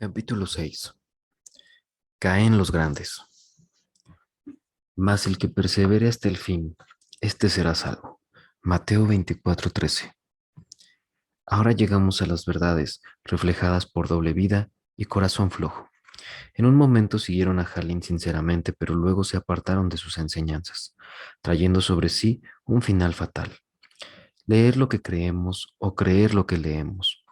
Capítulo 6. Caen los grandes. Mas el que persevere hasta el fin, este será salvo. Mateo 24:13. Ahora llegamos a las verdades reflejadas por doble vida y corazón flojo. En un momento siguieron a Jalín sinceramente, pero luego se apartaron de sus enseñanzas, trayendo sobre sí un final fatal. Leer lo que creemos o creer lo que leemos.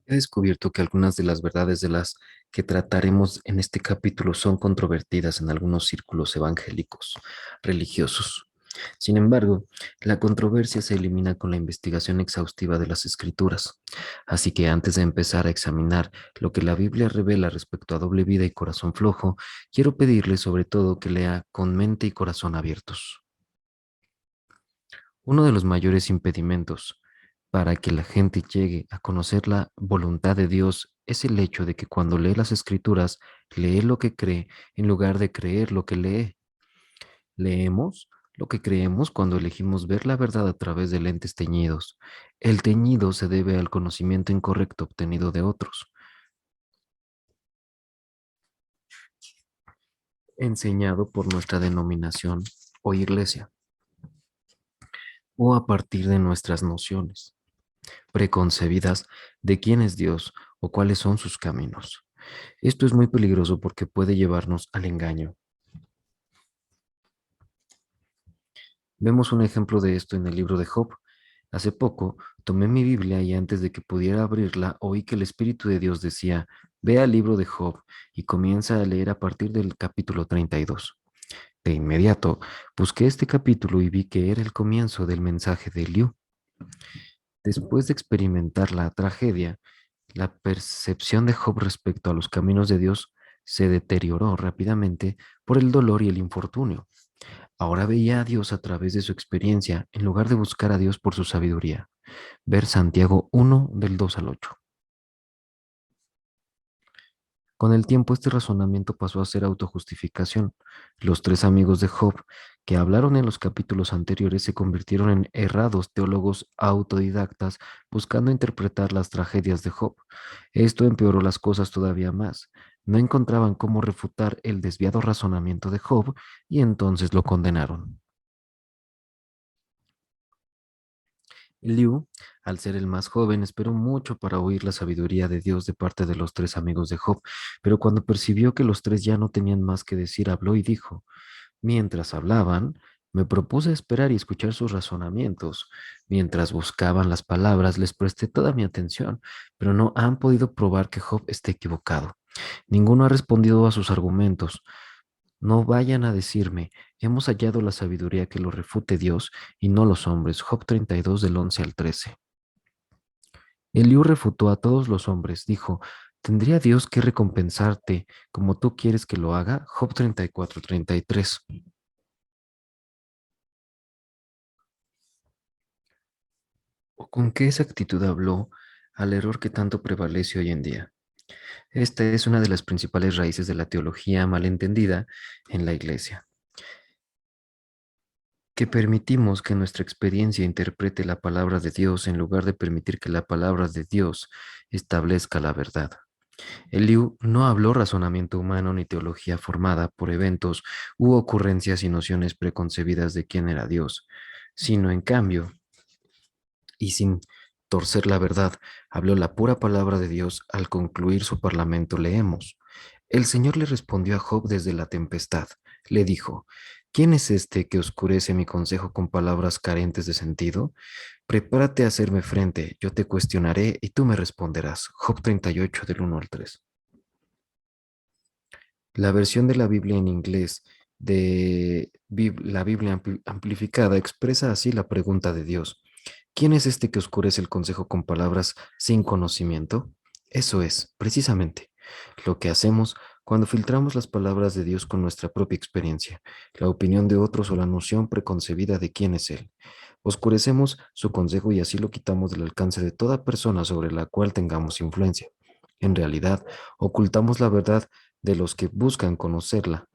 He descubierto que algunas de las verdades de las que trataremos en este capítulo son controvertidas en algunos círculos evangélicos religiosos. Sin embargo, la controversia se elimina con la investigación exhaustiva de las escrituras. Así que antes de empezar a examinar lo que la Biblia revela respecto a doble vida y corazón flojo, quiero pedirle sobre todo que lea con mente y corazón abiertos. Uno de los mayores impedimentos para que la gente llegue a conocer la voluntad de Dios es el hecho de que cuando lee las escrituras, lee lo que cree en lugar de creer lo que lee. Leemos lo que creemos cuando elegimos ver la verdad a través de lentes teñidos. El teñido se debe al conocimiento incorrecto obtenido de otros, enseñado por nuestra denominación o iglesia, o a partir de nuestras nociones preconcebidas de quién es Dios o cuáles son sus caminos. Esto es muy peligroso porque puede llevarnos al engaño. Vemos un ejemplo de esto en el libro de Job. Hace poco tomé mi Biblia y antes de que pudiera abrirla oí que el Espíritu de Dios decía, ve al libro de Job y comienza a leer a partir del capítulo 32. De inmediato busqué este capítulo y vi que era el comienzo del mensaje de Eliú. Después de experimentar la tragedia, la percepción de Job respecto a los caminos de Dios se deterioró rápidamente por el dolor y el infortunio. Ahora veía a Dios a través de su experiencia en lugar de buscar a Dios por su sabiduría. Ver Santiago 1 del 2 al 8. Con el tiempo este razonamiento pasó a ser autojustificación. Los tres amigos de Job que hablaron en los capítulos anteriores se convirtieron en errados teólogos autodidactas buscando interpretar las tragedias de Job. Esto empeoró las cosas todavía más. No encontraban cómo refutar el desviado razonamiento de Job y entonces lo condenaron. Liu, al ser el más joven, esperó mucho para oír la sabiduría de Dios de parte de los tres amigos de Job, pero cuando percibió que los tres ya no tenían más que decir, habló y dijo, mientras hablaban, me propuse esperar y escuchar sus razonamientos. Mientras buscaban las palabras, les presté toda mi atención, pero no han podido probar que Job esté equivocado. Ninguno ha respondido a sus argumentos. No vayan a decirme, hemos hallado la sabiduría que lo refute Dios y no los hombres. Job 32 del 11 al 13. Eliú refutó a todos los hombres, dijo, ¿tendría Dios que recompensarte como tú quieres que lo haga? Job 34:33. ¿O con qué exactitud habló al error que tanto prevalece hoy en día? Esta es una de las principales raíces de la teología malentendida en la Iglesia, que permitimos que nuestra experiencia interprete la palabra de Dios en lugar de permitir que la palabra de Dios establezca la verdad. Eliú no habló razonamiento humano ni teología formada por eventos u ocurrencias y nociones preconcebidas de quién era Dios, sino en cambio, y sin torcer la verdad, habló la pura palabra de Dios. Al concluir su parlamento leemos, el Señor le respondió a Job desde la tempestad. Le dijo, ¿quién es este que oscurece mi consejo con palabras carentes de sentido? Prepárate a hacerme frente, yo te cuestionaré y tú me responderás. Job 38 del 1 al 3. La versión de la Biblia en inglés de la Biblia amplificada expresa así la pregunta de Dios. ¿Quién es este que oscurece el consejo con palabras sin conocimiento? Eso es, precisamente, lo que hacemos cuando filtramos las palabras de Dios con nuestra propia experiencia, la opinión de otros o la noción preconcebida de quién es Él. Oscurecemos su consejo y así lo quitamos del alcance de toda persona sobre la cual tengamos influencia. En realidad, ocultamos la verdad de los que buscan conocerla,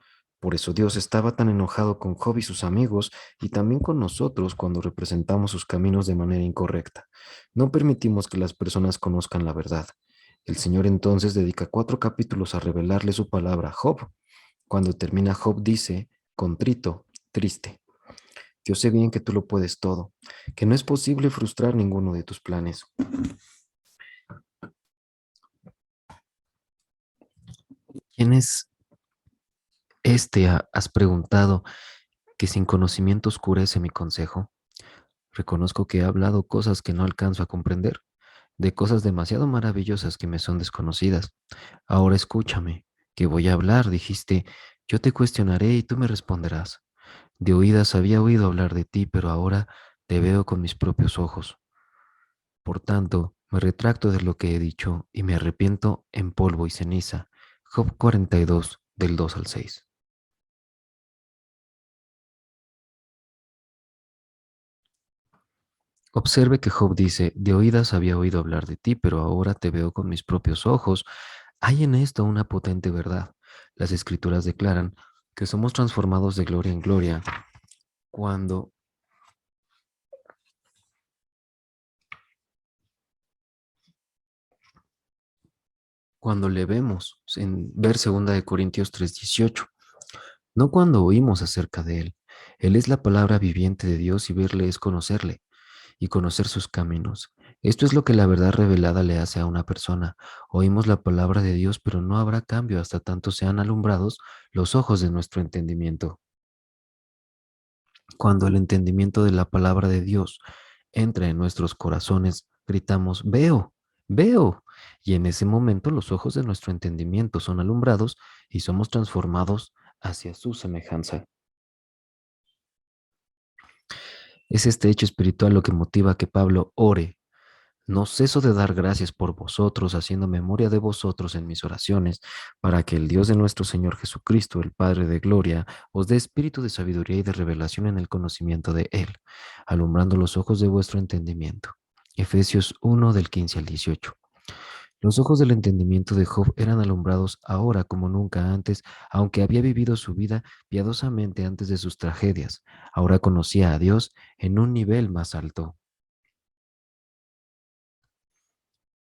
Por eso Dios estaba tan enojado con Job y sus amigos y también con nosotros cuando representamos sus caminos de manera incorrecta. No permitimos que las personas conozcan la verdad. El Señor entonces dedica 4 capítulos a revelarle su palabra a Job. Cuando termina, Job dice, contrito, triste: yo sé bien que tú lo puedes todo, que no es posible frustrar ninguno de tus planes. ¿Quién es este? Has preguntado, que sin conocimiento oscurece mi consejo. Reconozco que he hablado cosas que no alcanzo a comprender, de cosas demasiado maravillosas que me son desconocidas. Ahora escúchame, que voy a hablar, dijiste, yo te cuestionaré y tú me responderás. De oídas había oído hablar de ti, pero ahora te veo con mis propios ojos. Por tanto, me retracto de lo que he dicho y me arrepiento en polvo y ceniza. Job 42, del 2 al 6. Observe que Job dice, de oídas había oído hablar de ti, pero ahora te veo con mis propios ojos. Hay en esto una potente verdad. Las escrituras declaran que somos transformados de gloria en gloria cuando, cuando le vemos, en ver 2 Corintios 3:18, no cuando oímos acerca de Él. Él es la palabra viviente de Dios y verle es conocerle y conocer sus caminos. Esto es lo que la verdad revelada le hace a una persona. Oímos la palabra de Dios, pero no habrá cambio hasta tanto sean alumbrados los ojos de nuestro entendimiento. Cuando el entendimiento de la palabra de Dios entra en nuestros corazones, gritamos, veo, veo. Y en ese momento los ojos de nuestro entendimiento son alumbrados y somos transformados hacia su semejanza. Es este hecho espiritual lo que motiva a que Pablo ore: no ceso de dar gracias por vosotros, haciendo memoria de vosotros en mis oraciones, para que el Dios de nuestro Señor Jesucristo, el Padre de gloria, os dé espíritu de sabiduría y de revelación en el conocimiento de Él, alumbrando los ojos de vuestro entendimiento. Efesios 1, del 15 al 18. Los ojos del entendimiento de Job eran alumbrados ahora como nunca antes, aunque había vivido su vida piadosamente antes de sus tragedias. Ahora conocía a Dios en un nivel más alto.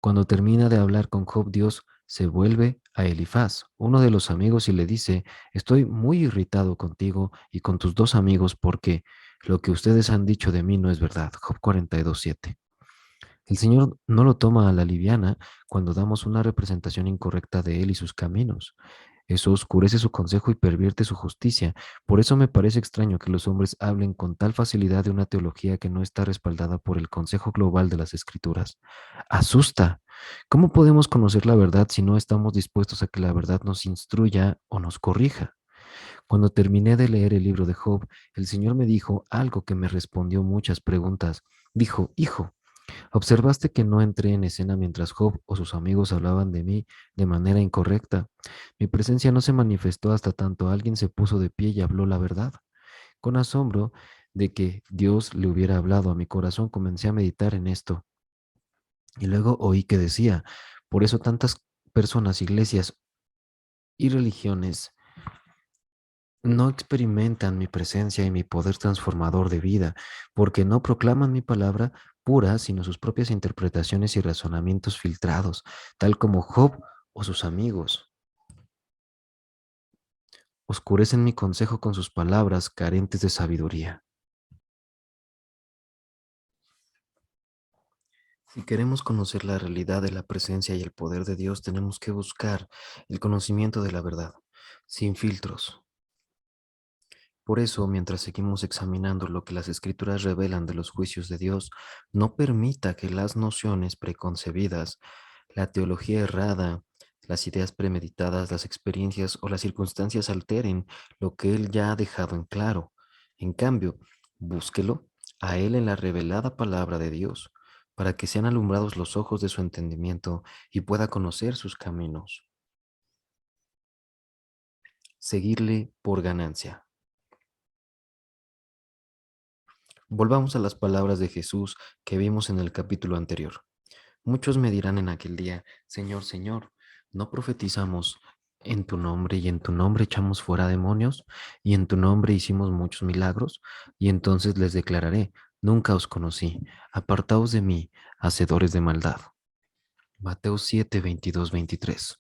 Cuando termina de hablar con Job, Dios se vuelve a Elifaz, uno de los amigos, y le dice, estoy muy irritado contigo y con tus 2 amigos porque lo que ustedes han dicho de mí no es verdad. Job 42:7. El Señor no lo toma a la liviana cuando damos una representación incorrecta de Él y sus caminos. Eso oscurece su consejo y pervierte su justicia. Por eso me parece extraño que los hombres hablen con tal facilidad de una teología que no está respaldada por el consejo global de las Escrituras. Asusta. ¿Cómo podemos conocer la verdad si no estamos dispuestos a que la verdad nos instruya o nos corrija? Cuando terminé de leer el libro de Job, el Señor me dijo algo que me respondió muchas preguntas. Dijo, hijo, ¿observaste que no entré en escena mientras Job o sus amigos hablaban de mí de manera incorrecta? Mi presencia no se manifestó hasta tanto alguien se puso de pie y habló la verdad. Con asombro de que Dios le hubiera hablado a mi corazón, comencé a meditar en esto. Y luego oí que decía, por eso tantas personas, iglesias y religiones no experimentan mi presencia y mi poder transformador de vida, porque no proclaman mi palabra pura, sino sus propias interpretaciones y razonamientos filtrados, tal como Job o sus amigos. Oscurecen mi consejo con sus palabras carentes de sabiduría. Si queremos conocer la realidad de la presencia y el poder de Dios, tenemos que buscar el conocimiento de la verdad, sin filtros. Por eso, mientras seguimos examinando lo que las escrituras revelan de los juicios de Dios, no permita que las nociones preconcebidas, la teología errada, las ideas premeditadas, las experiencias o las circunstancias alteren lo que Él ya ha dejado en claro. En cambio, búsquelo a Él en la revelada palabra de Dios, para que sean alumbrados los ojos de su entendimiento y pueda conocer sus caminos. Seguirle por ganancia. Volvamos a las palabras de Jesús que vimos en el capítulo anterior. Muchos me dirán en aquel día, Señor, Señor, ¿no profetizamos En tu nombre y en tu nombre echamos fuera demonios, y en tu nombre hicimos muchos milagros, y entonces les declararé, nunca os conocí, apartaos de mí, hacedores de maldad. Mateo 7, 22, 23.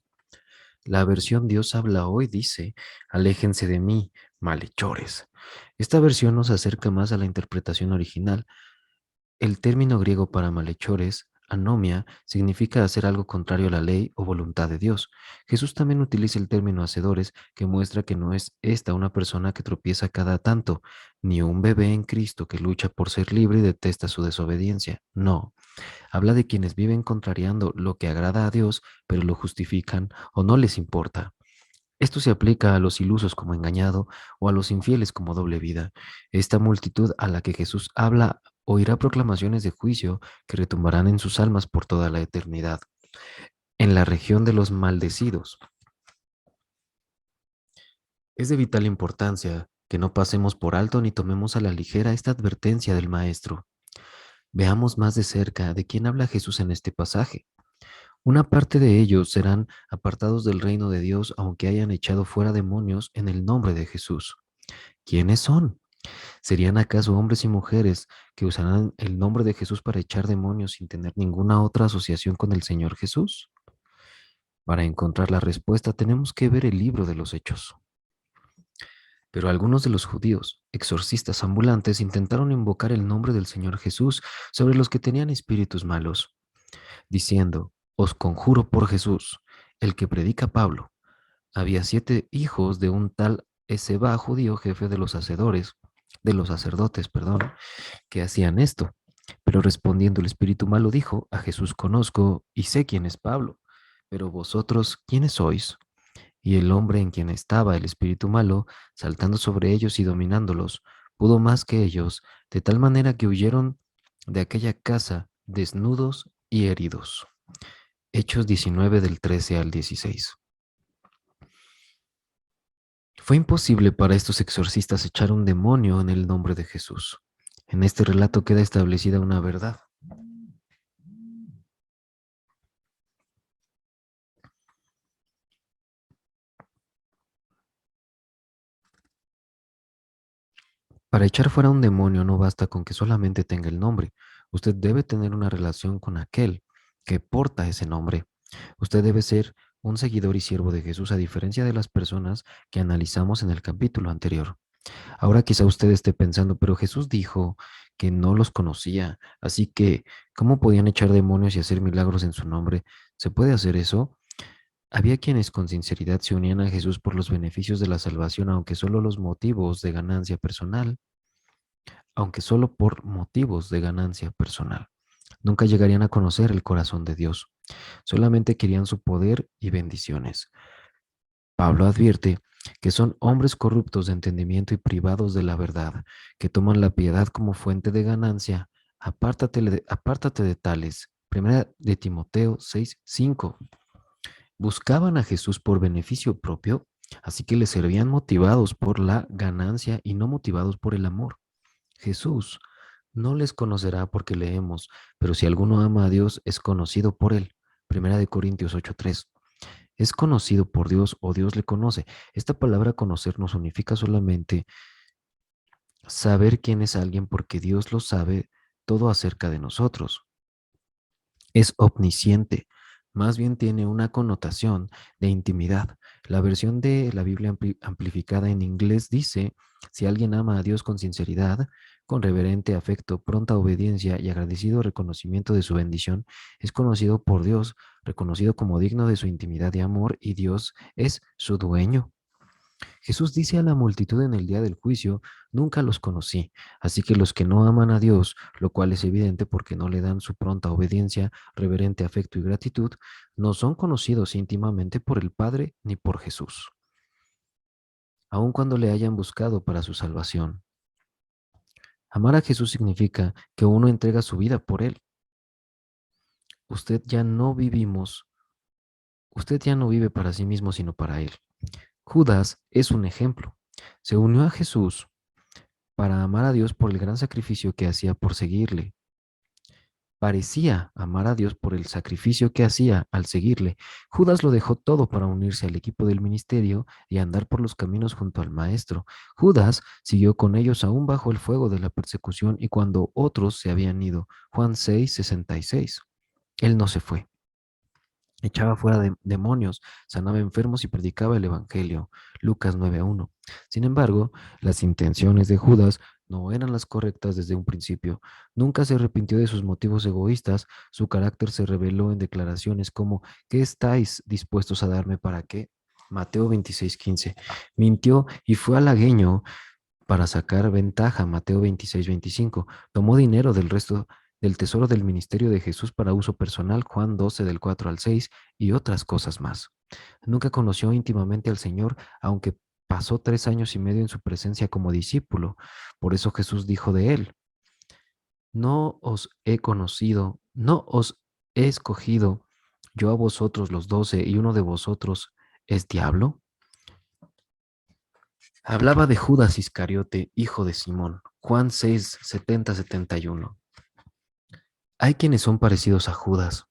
La versión Dios habla hoy dice, aléjense de mí, malhechores. Esta versión nos acerca más a la interpretación original. El término griego para malhechores, anomia, significa hacer algo contrario a la ley o voluntad de Dios. Jesús también utiliza el término hacedores, que muestra que no es esta una persona que tropieza cada tanto, ni un bebé en Cristo que lucha por ser libre y detesta su desobediencia. No, habla de quienes viven contrariando lo que agrada a Dios, pero lo justifican o no les importa. Esto se aplica a los ilusos como engañado o a los infieles como doble vida. Esta multitud a la que Jesús habla oirá proclamaciones de juicio que retumbarán en sus almas por toda la eternidad. En la región de los maldecidos, es de vital importancia que no pasemos por alto ni tomemos a la ligera esta advertencia del Maestro. Veamos más de cerca de quién habla Jesús en este pasaje. Una parte de ellos serán apartados del reino de Dios aunque hayan echado fuera demonios en el nombre de Jesús. ¿Quiénes son? ¿Serían acaso hombres y mujeres que usarán el nombre de Jesús para echar demonios sin tener ninguna otra asociación con el Señor Jesús? Para encontrar la respuesta tenemos que ver el libro de los Hechos. Pero algunos de los judíos, exorcistas ambulantes, intentaron invocar el nombre del Señor Jesús sobre los que tenían espíritus malos, diciendo, os conjuro por Jesús, el que predica Pablo. Había 7 hijos de un tal Eseba judío, jefe de los sacerdotes, perdón, que hacían esto. Pero respondiendo el espíritu malo dijo, a Jesús conozco y sé quién es Pablo, pero vosotros, ¿quiénes sois? Y el hombre en quien estaba el espíritu malo, saltando sobre ellos y dominándolos, pudo más que ellos, de tal manera que huyeron de aquella casa desnudos y heridos. Hechos 19 del 13 al 16. Fue imposible para estos exorcistas echar un demonio en el nombre de Jesús. En este relato queda establecida una verdad. Para echar fuera un demonio no basta con que solamente tenga el nombre. Usted debe tener una relación con aquel que porta ese nombre. Usted debe ser un seguidor y siervo de Jesús a diferencia de las personas que analizamos en el capítulo anterior. Ahora quizá usted esté pensando, pero Jesús dijo que no los conocía, así que ¿cómo podían echar demonios y hacer milagros en su nombre? ¿Se puede hacer eso? Había quienes con sinceridad se unían a Jesús por los beneficios de la salvación, aunque solo por motivos de ganancia personal. Nunca llegarían a conocer el corazón de Dios. Solamente querían su poder y bendiciones. Pablo advierte que son hombres corruptos de entendimiento y privados de la verdad, que toman la piedad como fuente de ganancia. Apártate de tales. Primera de Timoteo 6:5. Buscaban a Jesús por beneficio propio, así que le servían motivados por la ganancia y no motivados por el amor. Jesús no les conocerá porque leemos, pero si alguno ama a Dios es conocido por él. Primera de Corintios 8:3. Es conocido por Dios o Dios le conoce. Esta palabra conocer no significa solamente saber quién es alguien porque Dios lo sabe todo acerca de nosotros. Es omnisciente, más bien tiene una connotación de intimidad. La versión de la Biblia amplificada en inglés dice, si alguien ama a Dios con sinceridad, con reverente afecto, pronta obediencia y agradecido reconocimiento de su bendición, es conocido por Dios, reconocido como digno de su intimidad y amor, y Dios es su dueño. Jesús dice a la multitud en el día del juicio, nunca los conocí, así que los que no aman a Dios, lo cual es evidente porque no le dan su pronta obediencia, reverente afecto y gratitud, no son conocidos íntimamente por el Padre ni por Jesús, aun cuando le hayan buscado para su salvación. Amar a Jesús significa que uno entrega su vida por Él. Usted ya no vivimos, usted ya no vive para sí mismo, sino para Él. Judas es un ejemplo. Se unió a Jesús para amar a Dios por el gran sacrificio que hacía por seguirle. parecía amar a Dios por el sacrificio que hacía al seguirle. Judas lo dejó todo para unirse al equipo del ministerio y andar por los caminos junto al Maestro. Judas siguió con ellos aún bajo el fuego de la persecución y cuando otros se habían ido. Juan 6:66. Él no se fue. Echaba fuera demonios, sanaba enfermos y predicaba el Evangelio. Lucas 9:1. Sin embargo, las intenciones de Judas no eran las correctas desde un principio. Nunca se arrepintió de sus motivos egoístas. Su carácter se reveló en declaraciones como: ¿qué estáis dispuestos a darme para qué? Mateo 26:15. Mintió y fue halagueño para sacar ventaja. Mateo 26:25. Tomó dinero del resto del tesoro del ministerio de Jesús para uso personal. Juan 12 del 4 al 6 y otras cosas más. Nunca conoció íntimamente al Señor, aunque pasó 3 años y medio en su presencia como discípulo. Por eso Jesús dijo de él: no os he conocido, no os he escogido yo a vosotros los 12 y uno de vosotros es diablo. Hablaba de Judas Iscariote, hijo de Simón. Juan 6:70-71. Hay quienes son parecidos a Judas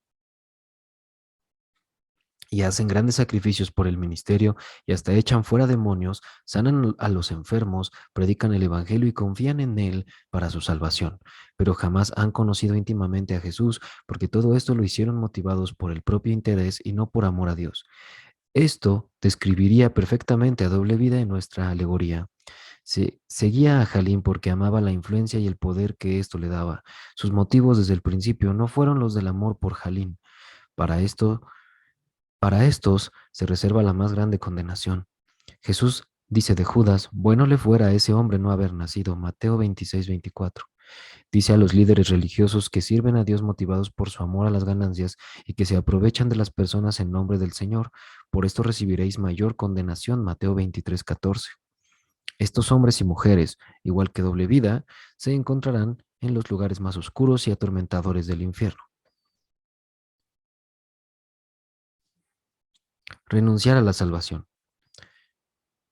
y hacen grandes sacrificios por el ministerio y hasta echan fuera demonios, sanan a los enfermos, predican el Evangelio y confían en Él para su salvación, pero jamás han conocido íntimamente a Jesús porque todo esto lo hicieron motivados por el propio interés y no por amor a Dios. Esto describiría perfectamente a doble vida en nuestra alegoría. Seguía a Jalín porque amaba la influencia y el poder que esto le daba. Sus motivos desde el principio no fueron los del amor por Jalín. Para esto, para estos se reserva la más grande condenación. Jesús dice de Judas: bueno le fuera a ese hombre no haber nacido. Mateo 26:24. Dice a los líderes religiosos que sirven a Dios motivados por su amor a las ganancias y que se aprovechan de las personas en nombre del Señor. Por esto recibiréis mayor condenación. Mateo 23:14. Estos hombres y mujeres, igual que doble vida, se encontrarán en los lugares más oscuros y atormentadores del infierno. Renunciar a la salvación.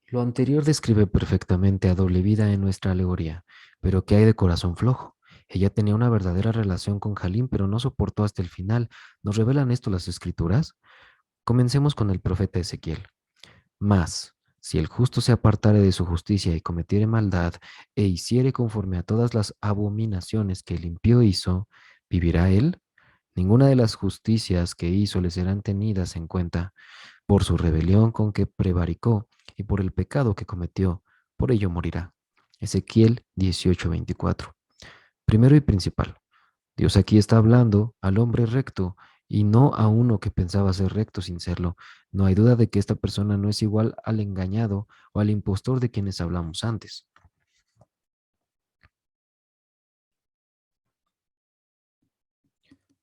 Lo anterior describe perfectamente a doble vida en nuestra alegoría, pero ¿qué hay de corazón flojo? Ella tenía una verdadera relación con Jalín, pero no soportó hasta el final. ¿Nos revelan esto las Escrituras? Comencemos con el profeta Ezequiel. Mas, si el justo se apartare de su justicia y cometiere maldad, e hiciere conforme a todas las abominaciones que el impío hizo, ¿vivirá él? Ninguna de las justicias que hizo le serán tenidas en cuenta. Por su rebelión con que prevaricó y por el pecado que cometió, por ello morirá. Ezequiel 18:24. Primero y principal, Dios aquí está hablando al hombre recto y no a uno que pensaba ser recto sin serlo. No hay duda de que esta persona no es igual al engañado o al impostor de quienes hablamos antes.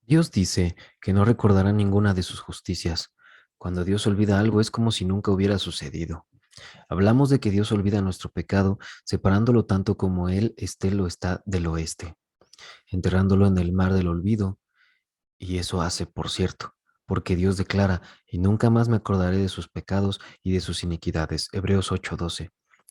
Dios dice que no recordará ninguna de sus justicias. Cuando Dios olvida algo es como si nunca hubiera sucedido. Hablamos de que Dios olvida nuestro pecado, separándolo tanto como Él este lo está del oeste, enterrándolo en el mar del olvido. Y eso hace, por cierto, porque Dios declara: y nunca más me acordaré de sus pecados y de sus iniquidades. Hebreos 8:12.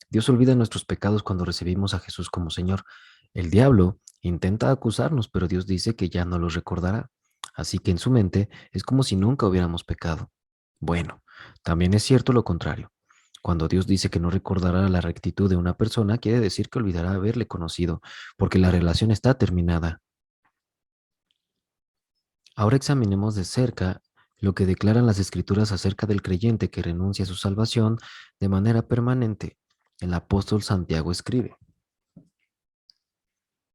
Dios olvida nuestros pecados cuando recibimos a Jesús como Señor. El diablo intenta acusarnos, pero Dios dice que ya no los recordará. Así que en su mente es como si nunca hubiéramos pecado. Bueno, también es cierto lo contrario. Cuando Dios dice que no recordará la rectitud de una persona, quiere decir que olvidará haberle conocido, porque la relación está terminada. Ahora examinemos de cerca lo que declaran las Escrituras acerca del creyente que renuncia a su salvación de manera permanente. El apóstol Santiago escribe: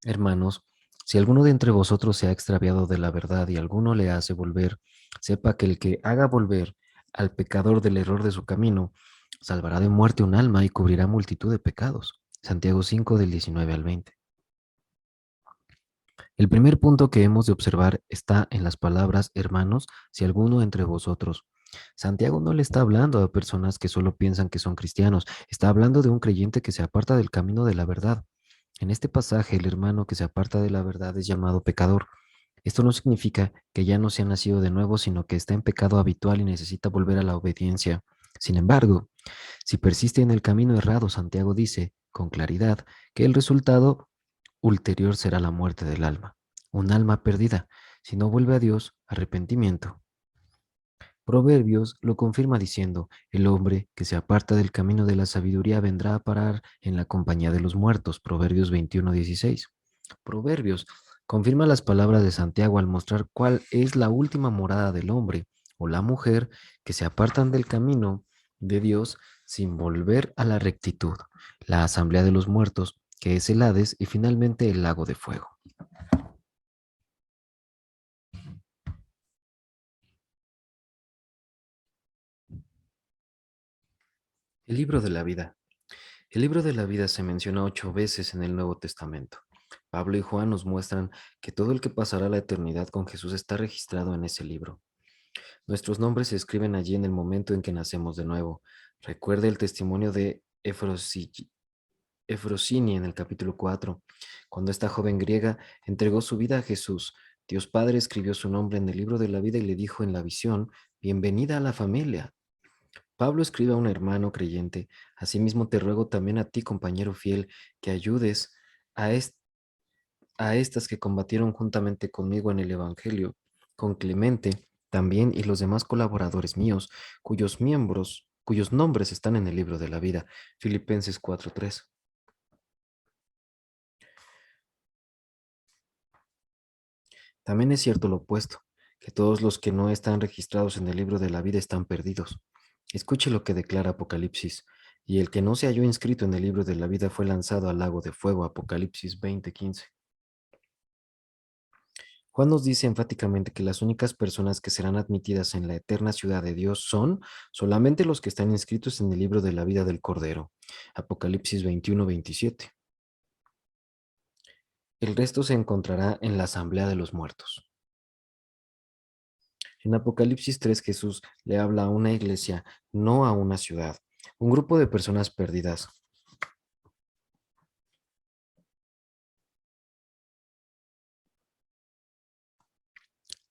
hermanos, si alguno de entre vosotros se ha extraviado de la verdad y alguno le hace volver, sepa que el que haga volver al pecador del error de su camino, salvará de muerte un alma y cubrirá multitud de pecados. Santiago 5 del 19 al 20. El primer punto que hemos de observar está en las palabras hermanos, si alguno entre vosotros. Santiago no le está hablando a personas que solo piensan que son cristianos, está hablando de un creyente que se aparta del camino de la verdad. En este pasaje, el hermano que se aparta de la verdad es llamado pecador. Esto no significa que ya no se ha nacido de nuevo, sino que está en pecado habitual y necesita volver a la obediencia. Sin embargo, si persiste en el camino errado, Santiago dice con claridad que el resultado ulterior será la muerte del alma. un alma perdida. Si no vuelve a Dios, arrepentimiento. Proverbios lo confirma diciendo, el hombre que se aparta del camino de la sabiduría vendrá a parar en la compañía de los muertos. Proverbios 21:16. Proverbios confirma las palabras de Santiago al mostrar cuál es la última morada del hombre o la mujer que se apartan del camino de Dios sin volver a la rectitud, la asamblea de los muertos, que es el Hades, y finalmente el lago de fuego. El libro de la vida. El libro de la vida se menciona 8 veces en el Nuevo Testamento. Pablo y Juan nos muestran que todo el que pasará la eternidad con Jesús está registrado en ese libro. Nuestros nombres se escriben allí en el momento en que nacemos de nuevo. Recuerde el testimonio de Efrosini en el capítulo 4, cuando esta joven griega entregó su vida a Jesús. Dios Padre escribió su nombre en el libro de la vida y le dijo en la visión, bienvenida a la familia. Pablo escribe a un hermano creyente, asimismo te ruego también a ti, compañero fiel, que ayudes a, a estas que combatieron juntamente conmigo en el Evangelio, con Clemente también y los demás colaboradores míos, cuyos nombres están en el libro de la vida. Filipenses 4:3. También es cierto lo opuesto, que todos los que no están registrados en el libro de la vida están perdidos. Escuche lo que declara Apocalipsis. Y el que no se halló inscrito en el libro de la vida fue lanzado al lago de fuego. Apocalipsis 20:15. Juan nos dice enfáticamente que las únicas personas que serán admitidas en la eterna ciudad de Dios son solamente los que están inscritos en el libro de la vida del Cordero. Apocalipsis 21:27. El resto se encontrará en la asamblea de los muertos. En Apocalipsis 3 Jesús le habla a una iglesia, no a una ciudad, un grupo de personas perdidas.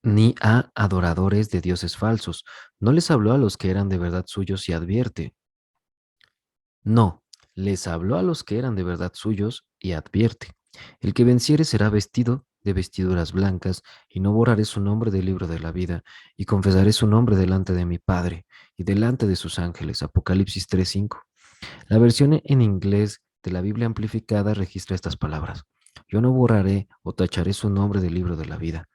Ni a adoradores de dioses falsos. No les habló a los que eran de verdad suyos y advierte. No, les habló a los que eran de verdad suyos y advierte. El que venciere será vestido de vestiduras blancas, y no borraré su nombre del libro de la vida, y confesaré su nombre delante de mi Padre y delante de sus ángeles. Apocalipsis 3:5. La versión en inglés de la Biblia amplificada registra estas palabras. Yo no borraré o tacharé su nombre del libro de la vida.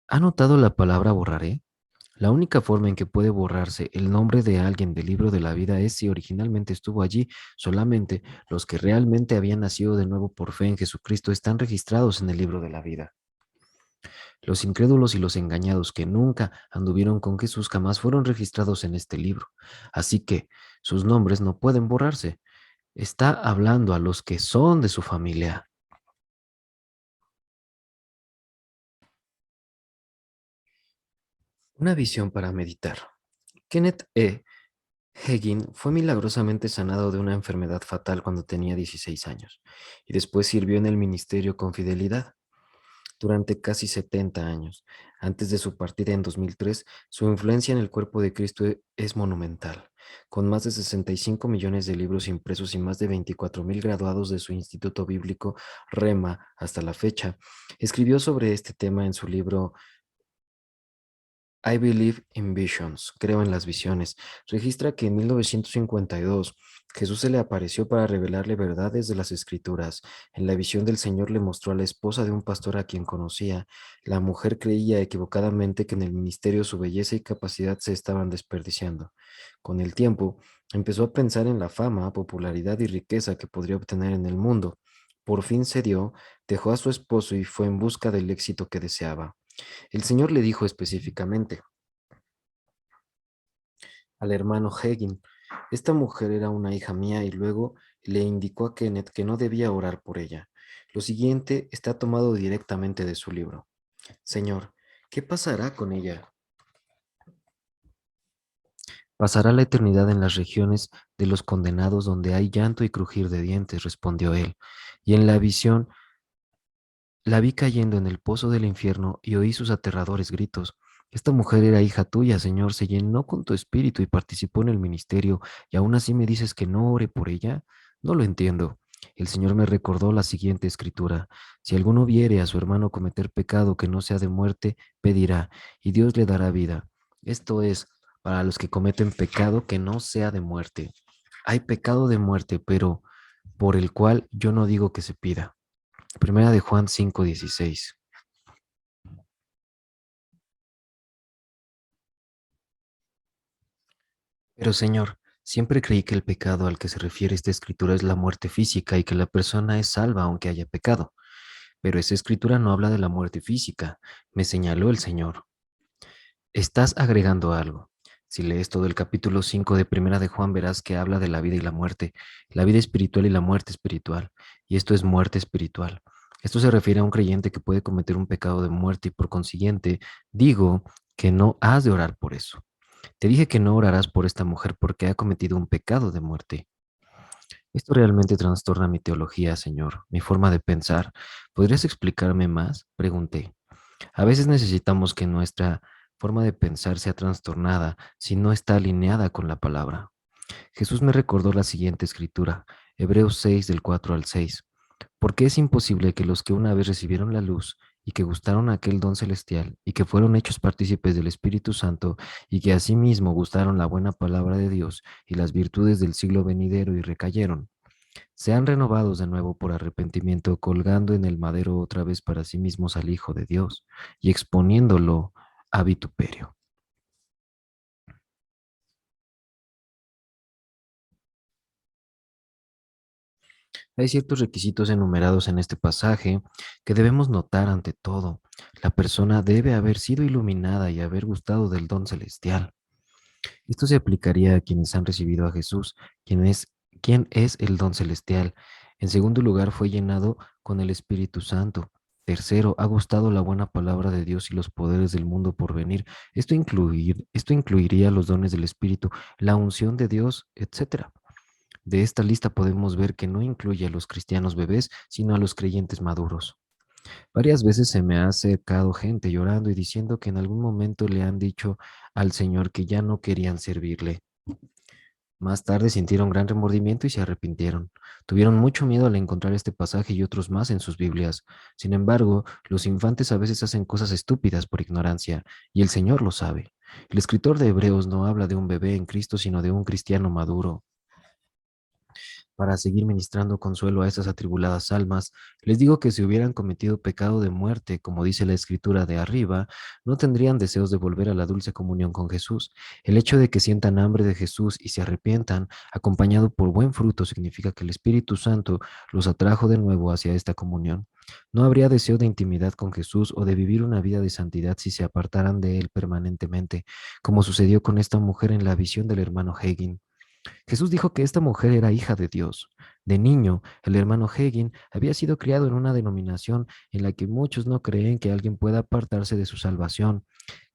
¿Ha notado la palabra borraré? La única forma en que puede borrarse el nombre de alguien del libro de la vida es si originalmente estuvo allí. Solamente los que realmente habían nacido de nuevo por fe en Jesucristo están registrados en el libro de la vida. Los incrédulos y los engañados que nunca anduvieron con Jesús jamás fueron registrados en este libro. Así que sus nombres no pueden borrarse. Está hablando a los que son de su familia. Una visión para meditar. Kenneth E. Hagin fue milagrosamente sanado de una enfermedad fatal cuando tenía 16 años y después sirvió en el ministerio con fidelidad durante casi 70 años. Antes de su partida en 2003, su influencia en el cuerpo de Cristo es monumental. Con más de 65 millones de libros impresos y más de 24,000 graduados de su Instituto Bíblico Rema hasta la fecha, escribió sobre este tema en su libro I Believe in Visions, creo en las visiones. Registra que en 1952 Jesús se le apareció para revelarle verdades de las Escrituras. En la visión del Señor le mostró a la esposa de un pastor a quien conocía. La mujer creía equivocadamente que en el ministerio su belleza y capacidad se estaban desperdiciando. Con el tiempo, empezó a pensar en la fama, popularidad y riqueza que podría obtener en el mundo. Por fin cedió, dejó a su esposo y fue en busca del éxito que deseaba. El Señor le dijo específicamente al hermano Hagin, esta mujer era una hija mía, y luego le indicó a Kenneth que no debía orar por ella. Lo siguiente está tomado directamente de su libro. Señor, ¿qué pasará con ella? Pasará la eternidad en las regiones de los condenados donde hay llanto y crujir de dientes, respondió él. Y en la visión la vi cayendo en el pozo del infierno y oí sus aterradores gritos. Esta mujer era hija tuya, Señor, se llenó con tu espíritu y participó en el ministerio, y aún así me dices que no ore por ella. No lo entiendo. El Señor me recordó la siguiente escritura: si alguno viere a su hermano cometer pecado que no sea de muerte, pedirá, y Dios le dará vida. Esto es, para los que cometen pecado que no sea de muerte. Hay pecado de muerte, pero por el cual yo no digo que se pida. Primera de Juan 5:16. Pero Señor, siempre creí que el pecado al que se refiere esta escritura es la muerte física y que la persona es salva aunque haya pecado. Pero esa escritura no habla de la muerte física, me señaló el Señor. Estás agregando algo. Si lees todo el capítulo 5 de Primera de Juan, verás que habla de la vida y la muerte, la vida espiritual y la muerte espiritual. Y esto es muerte espiritual. Esto se refiere a un creyente que puede cometer un pecado de muerte y por consiguiente digo que no has de orar por eso. Te dije que no orarás por esta mujer porque ha cometido un pecado de muerte. Esto realmente trastorna mi teología, Señor, mi forma de pensar. ¿Podrías explicarme más? Pregunté. A veces necesitamos que nuestra forma de pensar sea trastornada si no está alineada con la palabra. Jesús me recordó la siguiente escritura, Hebreos 6 del 4 al 6. Porque es imposible que los que una vez recibieron la luz y que gustaron aquel don celestial y que fueron hechos partícipes del Espíritu Santo y que asimismo gustaron la buena palabra de Dios y las virtudes del siglo venidero y recayeron, sean renovados de nuevo por arrepentimiento, colgando en el madero otra vez para sí mismos al Hijo de Dios y exponiéndolo a vituperio. Hay ciertos requisitos enumerados en este pasaje que debemos notar ante todo. La persona debe haber sido iluminada y haber gustado del don celestial. Esto se aplicaría a quienes han recibido a Jesús, quien es el don celestial. En segundo lugar, fue llenado con el Espíritu Santo. Tercero, ha gustado la buena palabra de Dios y los poderes del mundo por venir. Esto incluiría los dones del Espíritu, la unción de Dios, etcétera. De esta lista podemos ver que no incluye a los cristianos bebés, sino a los creyentes maduros. Varias veces se me ha acercado gente llorando y diciendo que en algún momento le han dicho al Señor que ya no querían servirle. Más tarde sintieron gran remordimiento y se arrepintieron. Tuvieron mucho miedo al encontrar este pasaje y otros más en sus Biblias. Sin embargo, los infantes a veces hacen cosas estúpidas por ignorancia, y el Señor lo sabe. El escritor de Hebreos no habla de un bebé en Cristo, sino de un cristiano maduro. Para seguir ministrando consuelo a estas atribuladas almas, les digo que si hubieran cometido pecado de muerte, como dice la escritura de arriba, no tendrían deseos de volver a la dulce comunión con Jesús. El hecho de que sientan hambre de Jesús y se arrepientan, acompañado por buen fruto, significa que el Espíritu Santo los atrajo de nuevo hacia esta comunión. No habría deseo de intimidad con Jesús o de vivir una vida de santidad si se apartaran de Él permanentemente, como sucedió con esta mujer en la visión del hermano Hagin. Jesús dijo que esta mujer era hija de Dios. De niño, el hermano Hagin había sido criado en una denominación en la que muchos no creen que alguien pueda apartarse de su salvación.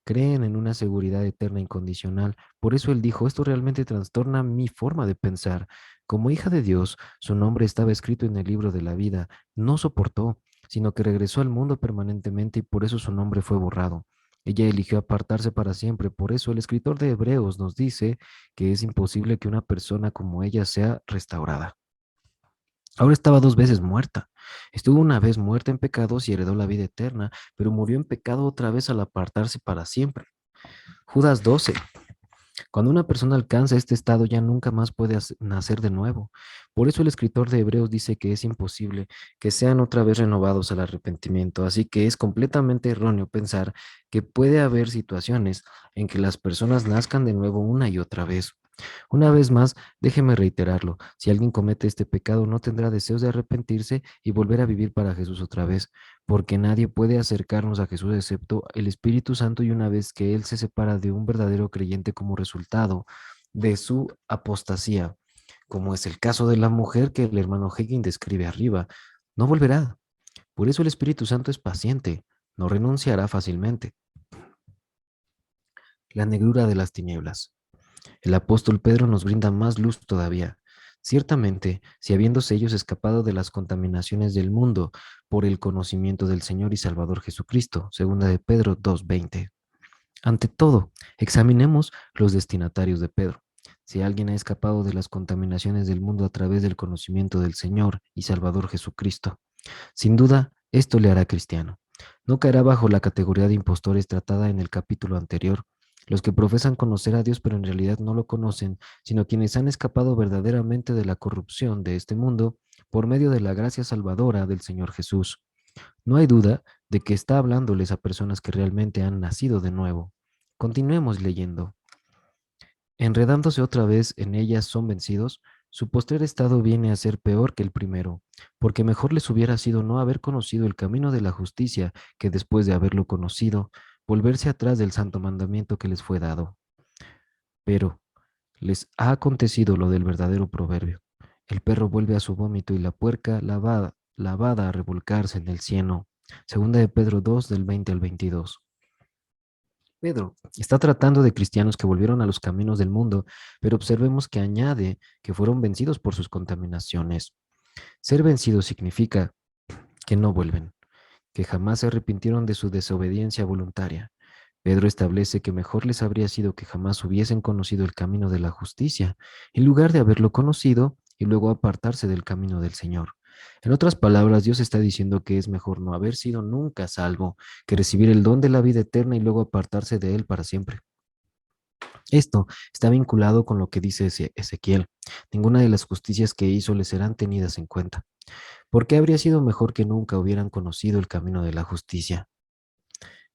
Creen en una seguridad eterna incondicional. Por eso él dijo, esto realmente trastorna mi forma de pensar. Como hija de Dios, su nombre estaba escrito en el libro de la vida. No soportó, sino que regresó al mundo permanentemente y por eso su nombre fue borrado. Ella eligió apartarse para siempre. Por eso el escritor de Hebreos nos dice que es imposible que una persona como ella sea restaurada. Ahora estaba dos veces muerta. Estuvo una vez muerta en pecados y heredó la vida eterna, pero murió en pecado otra vez al apartarse para siempre. Judas 12. Cuando una persona alcanza este estado ya nunca más puede nacer de nuevo. Por eso el escritor de Hebreos dice que es imposible que sean otra vez renovados al arrepentimiento. Así que es completamente erróneo pensar que puede haber situaciones en que las personas nazcan de nuevo una y otra vez. Una vez más, déjeme reiterarlo, si alguien comete este pecado no tendrá deseos de arrepentirse y volver a vivir para Jesús otra vez, porque nadie puede acercarnos a Jesús excepto el Espíritu Santo y una vez que Él se separa de un verdadero creyente como resultado de su apostasía, como es el caso de la mujer que el hermano Hagin describe arriba, no volverá. Por eso el Espíritu Santo es paciente, no renunciará fácilmente. La negrura de las tinieblas. El apóstol Pedro nos brinda más luz todavía. Ciertamente, si habiéndose ellos escapado de las contaminaciones del mundo por el conocimiento del Señor y Salvador Jesucristo, segunda de Pedro 2:20. Ante todo, examinemos los destinatarios de Pedro. Si alguien ha escapado de las contaminaciones del mundo a través del conocimiento del Señor y Salvador Jesucristo, sin duda, esto le hará cristiano. No caerá bajo la categoría de impostores tratada en el capítulo anterior, los que profesan conocer a Dios pero en realidad no lo conocen, sino quienes han escapado verdaderamente de la corrupción de este mundo por medio de la gracia salvadora del Señor Jesús. No hay duda de que está hablándoles a personas que realmente han nacido de nuevo. Continuemos leyendo. Enredándose otra vez en ellas son vencidos, su postrer estado viene a ser peor que el primero, porque mejor les hubiera sido no haber conocido el camino de la justicia que después de haberlo conocido, volverse atrás del santo mandamiento que les fue dado. Pero les ha acontecido lo del verdadero proverbio. El perro vuelve a su vómito y la puerca lavada a revolcarse en el cieno. Segunda de Pedro 2 del 20 al 22. Pedro está tratando de cristianos que volvieron a los caminos del mundo, pero observemos que añade que fueron vencidos por sus contaminaciones. Ser vencidos significa que no vuelven, que jamás se arrepintieron de su desobediencia voluntaria. Pedro establece que mejor les habría sido que jamás hubiesen conocido el camino de la justicia, en lugar de haberlo conocido y luego apartarse del camino del Señor. En otras palabras, Dios está diciendo que es mejor no haber sido nunca salvo que recibir el don de la vida eterna y luego apartarse de él para siempre. Esto está vinculado con lo que dice Ezequiel. Ninguna de las justicias que hizo les serán tenidas en cuenta. ¿Por qué habría sido mejor que nunca hubieran conocido el camino de la justicia?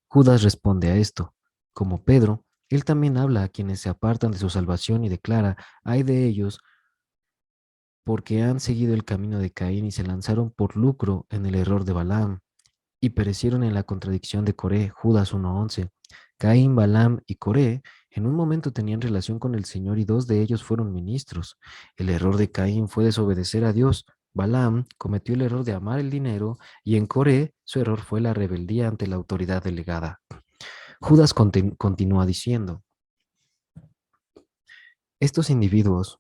Judas responde a esto. Como Pedro, él también habla a quienes se apartan de su salvación y declara, ay de ellos, porque han seguido el camino de Caín y se lanzaron por lucro en el error de Balaam, y perecieron en la contradicción de Coré, Judas 1:11. Caín, Balaam y Coré en un momento tenían relación con el Señor y dos de ellos fueron ministros. El error de Caín fue desobedecer a Dios. Balaam cometió el error de amar el dinero y en Coré su error fue la rebeldía ante la autoridad delegada. Judas continúa diciendo, estos individuos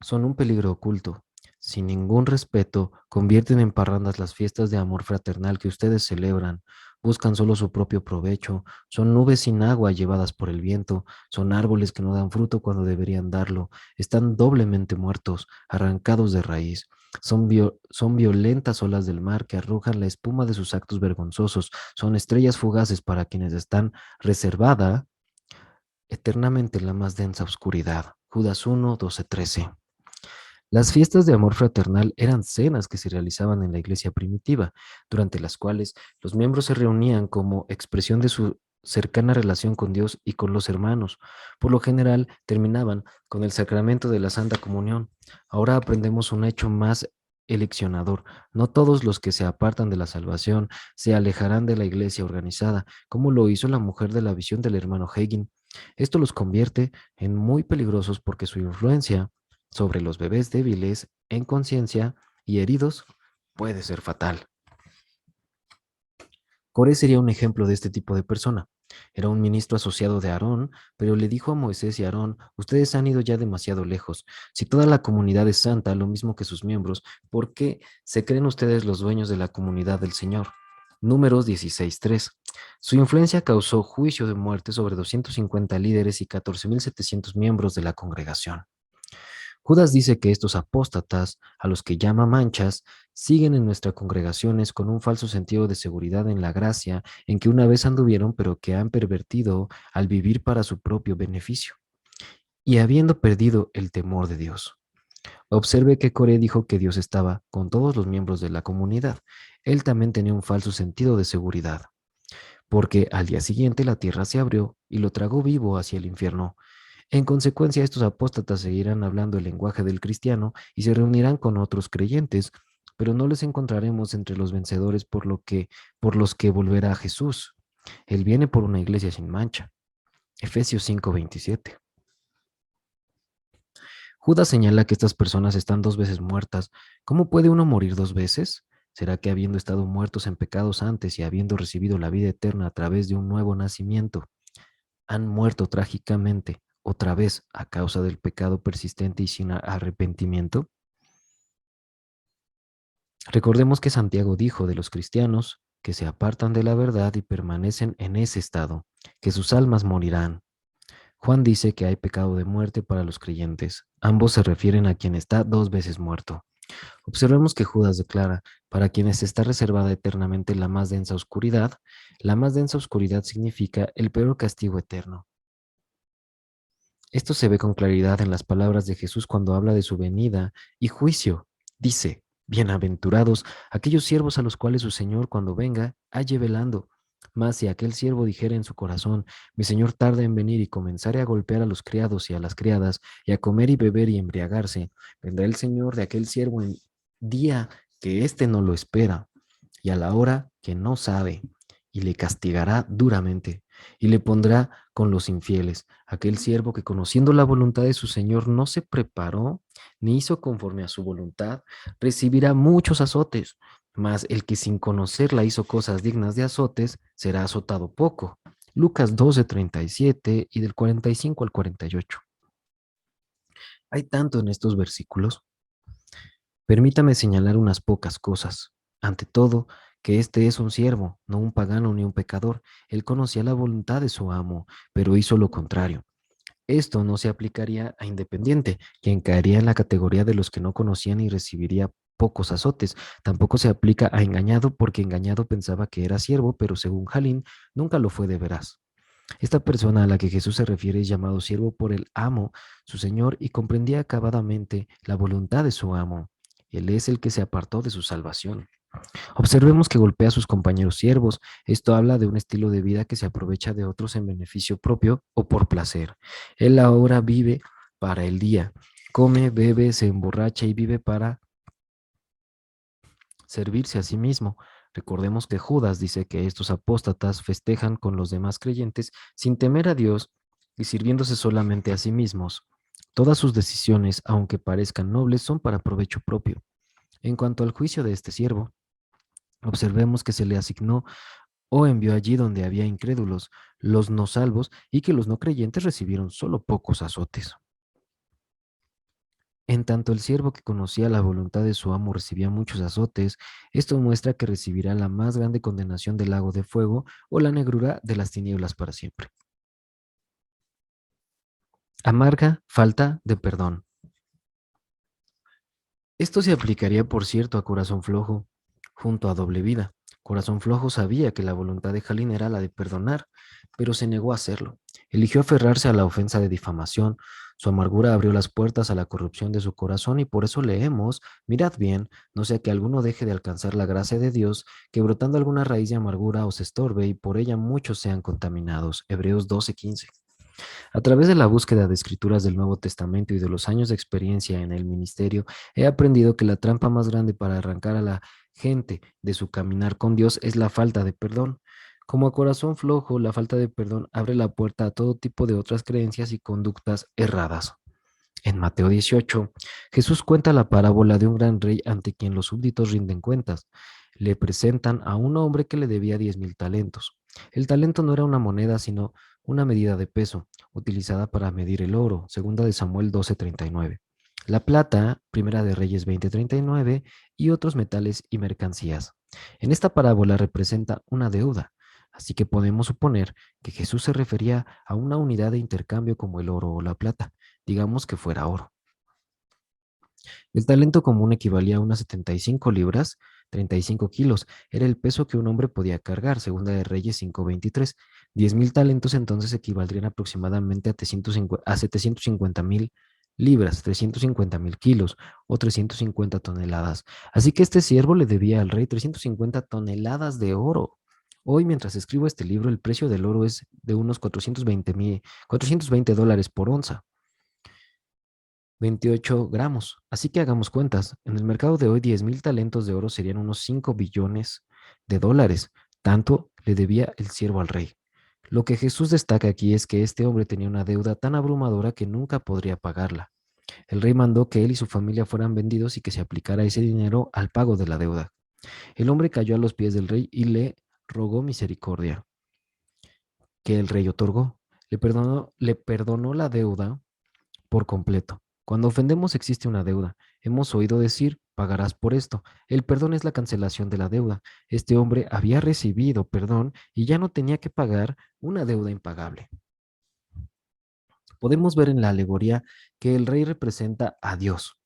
son un peligro oculto. Sin ningún respeto, convierten en parrandas las fiestas de amor fraternal que ustedes celebran. Buscan solo su propio provecho. Son nubes sin agua llevadas por el viento. Son árboles que no dan fruto cuando deberían darlo. Están doblemente muertos, arrancados de raíz. Son violentas olas del mar que arrojan la espuma de sus actos vergonzosos. Son estrellas fugaces para quienes están reservada eternamente en la más densa oscuridad. Judas 1, 12, 13. Las fiestas de amor fraternal eran cenas que se realizaban en la iglesia primitiva, durante las cuales los miembros se reunían como expresión de su cercana relación con Dios y con los hermanos. Por lo general, terminaban con el sacramento de la Santa Comunión. Ahora aprendemos un hecho más eleccionador. No todos los que se apartan de la salvación se alejarán de la iglesia organizada, como lo hizo la mujer de la visión del hermano Hagin. Esto los convierte en muy peligrosos porque su influencia sobre los bebés débiles, en conciencia y heridos puede ser fatal. Coré sería un ejemplo de este tipo de persona. Era un ministro asociado de Aarón, pero le dijo a Moisés y Aarón, ustedes han ido ya demasiado lejos. Si toda la comunidad es santa, lo mismo que sus miembros, ¿por qué se creen ustedes los dueños de la comunidad del Señor? Números 16:3. Su influencia causó juicio de muerte sobre 250 líderes y 14.700 miembros de la congregación. Judas dice que estos apóstatas, a los que llama manchas, siguen en nuestras congregaciones con un falso sentido de seguridad en la gracia en que una vez anduvieron, pero que han pervertido al vivir para su propio beneficio, y habiendo perdido el temor de Dios. Observe que Coré dijo que Dios estaba con todos los miembros de la comunidad. Él también tenía un falso sentido de seguridad, porque al día siguiente la tierra se abrió y lo tragó vivo hacia el infierno. En consecuencia, estos apóstatas seguirán hablando el lenguaje del cristiano y se reunirán con otros creyentes, pero no les encontraremos entre los vencedores por los que volverá Jesús. Él viene por una iglesia sin mancha. Efesios 5:27. Judas señala que estas personas están dos veces muertas. ¿Cómo puede uno morir dos veces? ¿Será que habiendo estado muertos en pecados antes y habiendo recibido la vida eterna a través de un nuevo nacimiento, han muerto trágicamente otra vez a causa del pecado persistente y sin arrepentimiento? Recordemos que Santiago dijo de los cristianos que se apartan de la verdad y permanecen en ese estado, que sus almas morirán. Juan dice que hay pecado de muerte para los creyentes. Ambos se refieren a quien está 2 veces muerto. Observemos que Judas declara, para quienes está reservada eternamente la más densa oscuridad significa el peor castigo eterno. Esto se ve con claridad en las palabras de Jesús cuando habla de su venida y juicio. Dice, bienaventurados aquellos siervos a los cuales su Señor cuando venga halle velando. Mas si aquel siervo dijera en su corazón, mi Señor tarda en venir y comenzare a golpear a los criados y a las criadas, y a comer y beber y embriagarse, vendrá el Señor de aquel siervo en día que éste no lo espera, y a la hora que no sabe, y le castigará duramente, y le pondrá con los infieles, aquel siervo que conociendo la voluntad de su Señor no se preparó ni hizo conforme a su voluntad, recibirá muchos azotes, mas el que sin conocerla hizo cosas dignas de azotes será azotado poco. Lucas 12:37 y del 45 al 48. Hay tanto en estos versículos. Permítame señalar unas pocas cosas. Ante todo, que este es un siervo, no un pagano ni un pecador. Él conocía la voluntad de su amo, pero hizo lo contrario. Esto no se aplicaría a independiente, quien caería en la categoría de los que no conocían y recibiría pocos azotes. Tampoco se aplica a engañado, porque engañado pensaba que era siervo, pero según Jalín, nunca lo fue de veras. Esta persona a la que Jesús se refiere es llamado siervo por el amo, su señor, y comprendía acabadamente la voluntad de su amo. Él es el que se apartó de su salvación. Observemos que golpea a sus compañeros siervos. Esto habla de un estilo de vida que se aprovecha de otros en beneficio propio o por placer. Él ahora vive para el día. Come, bebe, se emborracha y vive para servirse a sí mismo. Recordemos que Judas dice que estos apóstatas festejan con los demás creyentes sin temer a Dios y sirviéndose solamente a sí mismos. Todas sus decisiones, aunque parezcan nobles, son para provecho propio. En cuanto al juicio de este siervo, observemos que se le asignó o envió allí donde había incrédulos, los no salvos, y que los no creyentes recibieron solo pocos azotes. En tanto el siervo que conocía la voluntad de su amo recibía muchos azotes, esto muestra que recibirá la más grande condenación del lago de fuego o la negrura de las tinieblas para siempre. Amarga falta de perdón. Esto se aplicaría, por cierto, a Corazón Flojo, junto a Doble Vida. Corazón Flojo sabía que la voluntad de Jalín era la de perdonar, pero se negó a hacerlo. Eligió aferrarse a la ofensa de difamación. Su amargura abrió las puertas a la corrupción de su corazón y por eso leemos, mirad bien, no sea que alguno deje de alcanzar la gracia de Dios, que brotando alguna raíz de amargura os estorbe y por ella muchos sean contaminados. Hebreos 12:15. A través de la búsqueda de escrituras del Nuevo Testamento y de los años de experiencia en el ministerio, he aprendido que la trampa más grande para arrancar a la gente de su caminar con Dios es la falta de perdón. Como a corazón flojo, la falta de perdón abre la puerta a todo tipo de otras creencias y conductas erradas. En Mateo 18, Jesús cuenta la parábola de un gran rey ante quien los súbditos rinden cuentas. Le presentan a un hombre que le debía 10,000 talentos. El talento no era una moneda, sino una medida de peso, utilizada para medir el oro, segunda de Samuel 12:39. La plata, primera de Reyes 20:39, y otros metales y mercancías. En esta parábola representa una deuda, así que podemos suponer que Jesús se refería a una unidad de intercambio como el oro o la plata, digamos que fuera oro. El talento común equivalía a unas 75 libras, 35 kilos. Era el peso que un hombre podía cargar, segunda de Reyes 5:23. 10,000 talentos entonces equivaldrían aproximadamente a 750,000 libras, 350,000 kilos o 350 toneladas. Así que este siervo le debía al rey 350 toneladas de oro. Hoy, mientras escribo este libro, el precio del oro es de unos 420 dólares por onza. 28 gramos. Así que hagamos cuentas. En el mercado de hoy, 10,000 talentos de oro serían unos 5 billones de dólares. Tanto le debía el siervo al rey. Lo que Jesús destaca aquí es que este hombre tenía una deuda tan abrumadora que nunca podría pagarla. El rey mandó que él y su familia fueran vendidos y que se aplicara ese dinero al pago de la deuda. El hombre cayó a los pies del rey y le rogó misericordia, que el rey otorgó. Le perdonó la deuda por completo. Cuando ofendemos existe una deuda. Hemos oído decir, pagarás por esto. El perdón es la cancelación de la deuda. Este hombre había recibido perdón y ya no tenía que pagar una deuda impagable. Podemos ver en la alegoría que el rey representa a Dios,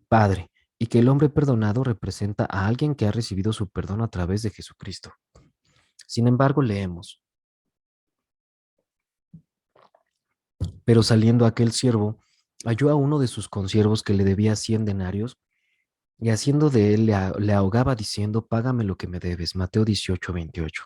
Padre, y que el hombre perdonado representa a alguien que ha recibido su perdón a través de Jesucristo. Sin embargo, leemos, pero saliendo aquel siervo, halló a uno de sus consiervos que le debía 100 denarios y haciendo de él le ahogaba diciendo, págame lo que me debes. Mateo 18:28.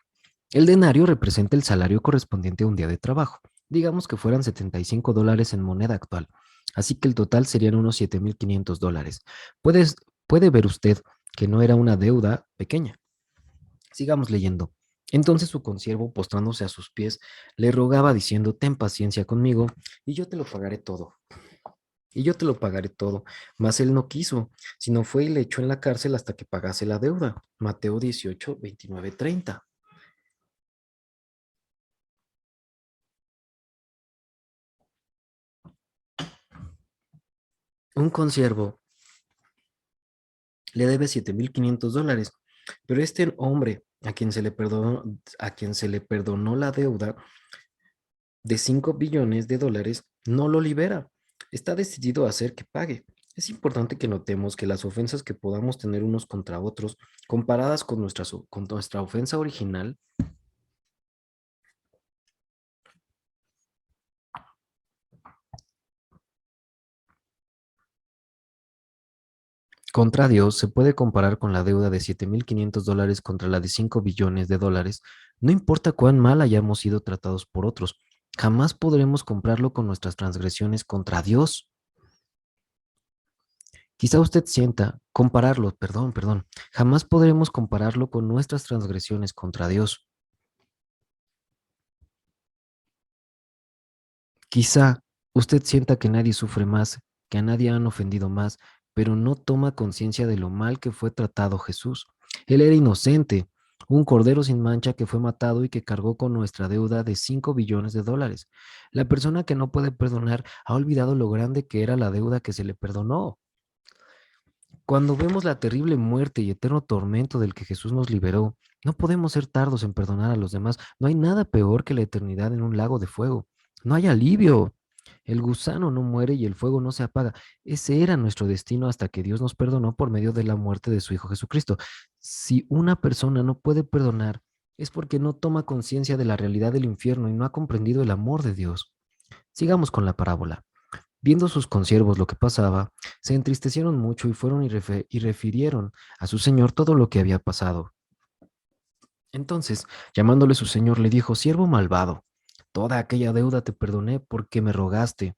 El denario representa el salario correspondiente a un día de trabajo. Digamos que fueran $75 en moneda actual. Así que el total serían unos $7,500. Puedes, puede ver usted que no era una deuda pequeña. Sigamos leyendo. Entonces su consiervo, postrándose a sus pies, le rogaba diciendo, ten paciencia conmigo y yo te lo pagaré todo. Y yo te lo pagaré todo. Mas él no quiso, sino fue y le echó en la cárcel hasta que pagase la deuda. Mateo 18:29-30. Un consiervo le debe $7,500, pero este hombre a quien se le perdonó la deuda de $5 billones, no lo libera. Está decidido a hacer que pague. Es importante que notemos que las ofensas que podamos tener unos contra otros, comparadas con con nuestra ofensa original, contra Dios se puede comparar con la deuda de $7,500 contra la de $5 billones. No importa cuán mal hayamos sido tratados por otros, jamás podremos comprarlo con nuestras transgresiones contra Dios. Quizá usted sienta compararlo, perdón, jamás podremos compararlo con nuestras transgresiones contra Dios. Quizá usted sienta que nadie sufre más, que a nadie han ofendido más, pero no toma conciencia de lo mal que fue tratado Jesús. Él era inocente, un cordero sin mancha que fue matado y que cargó con nuestra deuda de $5 billones. La persona que no puede perdonar ha olvidado lo grande que era la deuda que se le perdonó. Cuando vemos la terrible muerte y eterno tormento del que Jesús nos liberó, no podemos ser tardos en perdonar a los demás. No hay nada peor que la eternidad en un lago de fuego. No hay alivio. El gusano no muere y el fuego no se apaga. Ese era nuestro destino hasta que Dios nos perdonó por medio de la muerte de su Hijo Jesucristo. Si una persona no puede perdonar, es porque no toma conciencia de la realidad del infierno y no ha comprendido el amor de Dios. Sigamos con la parábola. Viendo sus consiervos lo que pasaba, se entristecieron mucho y fueron y refirieron a su señor todo lo que había pasado. Entonces, llamándole su señor, le dijo, siervo malvado, toda aquella deuda te perdoné porque me rogaste.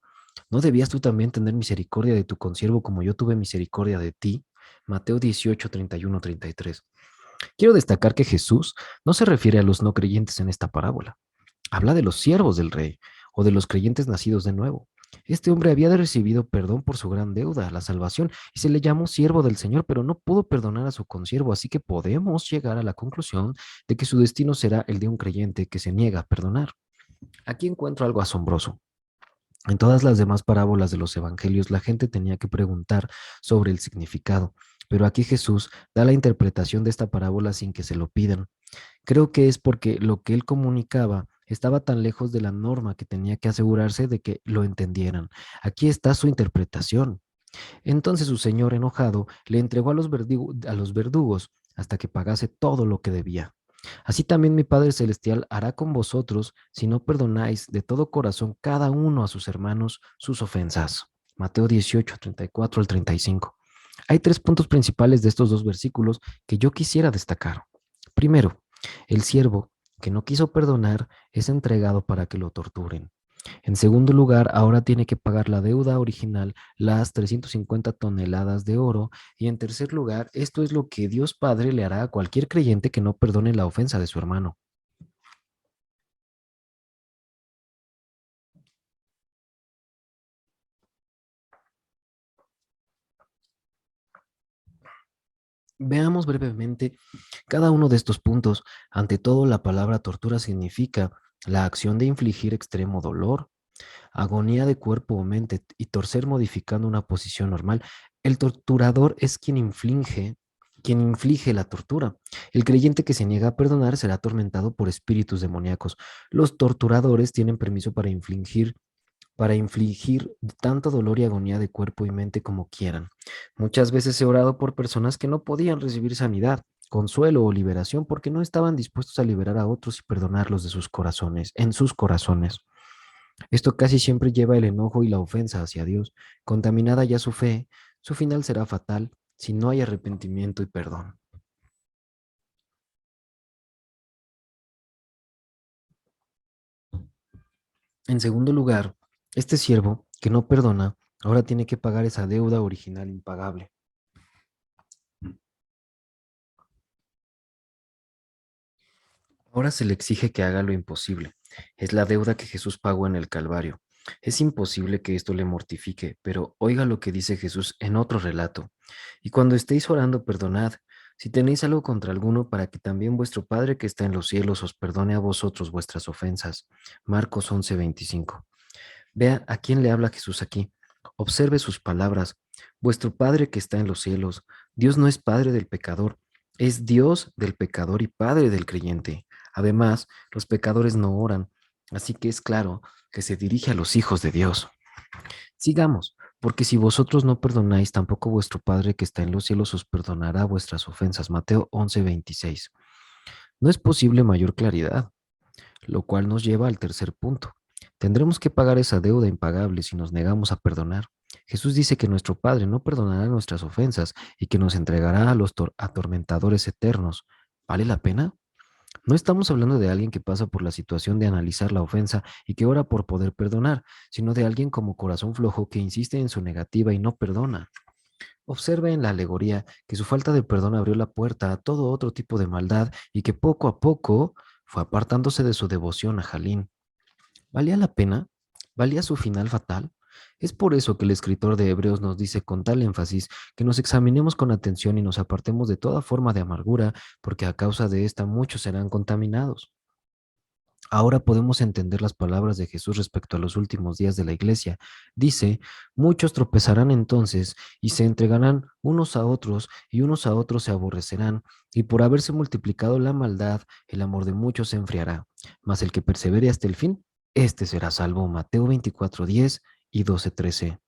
¿No debías tú también tener misericordia de tu consiervo como yo tuve misericordia de ti? Mateo 18:31-33. Quiero destacar que Jesús no se refiere a los no creyentes en esta parábola. Habla de los siervos del rey o de los creyentes nacidos de nuevo. Este hombre había recibido perdón por su gran deuda, la salvación, y se le llamó siervo del Señor, pero no pudo perdonar a su consiervo, así que podemos llegar a la conclusión de que su destino será el de un creyente que se niega a perdonar. Aquí encuentro algo asombroso. En todas las demás parábolas de los evangelios, la gente tenía que preguntar sobre el significado, pero aquí Jesús da la interpretación de esta parábola sin que se lo pidan. Creo que es porque lo que él comunicaba estaba tan lejos de la norma que tenía que asegurarse de que lo entendieran. Aquí está su interpretación. Entonces su señor, enojado, le entregó a a los verdugos hasta que pagase todo lo que debía. Así también mi Padre Celestial hará con vosotros si no perdonáis de todo corazón cada uno a sus hermanos sus ofensas. Mateo 18:34-35. Hay tres puntos principales de estos dos versículos que yo quisiera destacar. Primero, el siervo que no quiso perdonar es entregado para que lo torturen. En segundo lugar, ahora tiene que pagar la deuda original, las 350 toneladas de oro. Y en tercer lugar, esto es lo que Dios Padre le hará a cualquier creyente que no perdone la ofensa de su hermano. Veamos brevemente cada uno de estos puntos. Ante todo, la palabra tortura significa la acción de infligir extremo dolor, agonía de cuerpo o mente y torcer modificando una posición normal. El torturador es quien inflige la tortura. El creyente que se niega a perdonar será atormentado por espíritus demoníacos. Los torturadores tienen permiso para infligir para infligir tanto dolor y agonía de cuerpo y mente como quieran. Muchas veces he orado por personas que no podían recibir sanidad, consuelo o liberación porque no estaban dispuestos a liberar a otros y perdonarlos de sus corazones, en sus corazones. Esto casi siempre lleva el enojo y la ofensa hacia Dios. Contaminada ya su fe, su final será fatal si no hay arrepentimiento y perdón. En segundo lugar, este siervo que no perdona ahora tiene que pagar esa deuda original impagable. Ahora se le exige que haga lo imposible. Es la deuda que Jesús pagó en el Calvario. Es imposible que esto le mortifique, pero oiga lo que dice Jesús en otro relato. Y cuando estéis orando, perdonad, si tenéis algo contra alguno, para que también vuestro Padre que está en los cielos os perdone a vosotros vuestras ofensas. Marcos 11:25. Vea a quién le habla Jesús aquí. Observe sus palabras. Vuestro Padre que está en los cielos. Dios no es Padre del pecador, es Dios del pecador y Padre del creyente. Además, los pecadores no oran, así que es claro que se dirige a los hijos de Dios. Sigamos, porque si vosotros no perdonáis, tampoco vuestro Padre que está en los cielos os perdonará vuestras ofensas. Mateo 11:26. No es posible mayor claridad, lo cual nos lleva al tercer punto. Tendremos que pagar esa deuda impagable si nos negamos a perdonar. Jesús dice que nuestro Padre no perdonará nuestras ofensas y que nos entregará a los atormentadores eternos. ¿Vale la pena? No estamos hablando de alguien que pasa por la situación de analizar la ofensa y que ora por poder perdonar, sino de alguien como corazón flojo que insiste en su negativa y no perdona. Observe en la alegoría que su falta de perdón abrió la puerta a todo otro tipo de maldad y que poco a poco fue apartándose de su devoción a Jalín. ¿Valía la pena? ¿Valía su final fatal? Es por eso que el escritor de Hebreos nos dice con tal énfasis que nos examinemos con atención y nos apartemos de toda forma de amargura, porque a causa de esta muchos serán contaminados. Ahora podemos entender las palabras de Jesús respecto a los últimos días de la iglesia. Dice, muchos tropezarán entonces y se entregarán unos a otros y unos a otros se aborrecerán, y por haberse multiplicado la maldad, el amor de muchos se enfriará. Mas el que persevere hasta el fin, este será salvo. Mateo 24:10 y 12:13.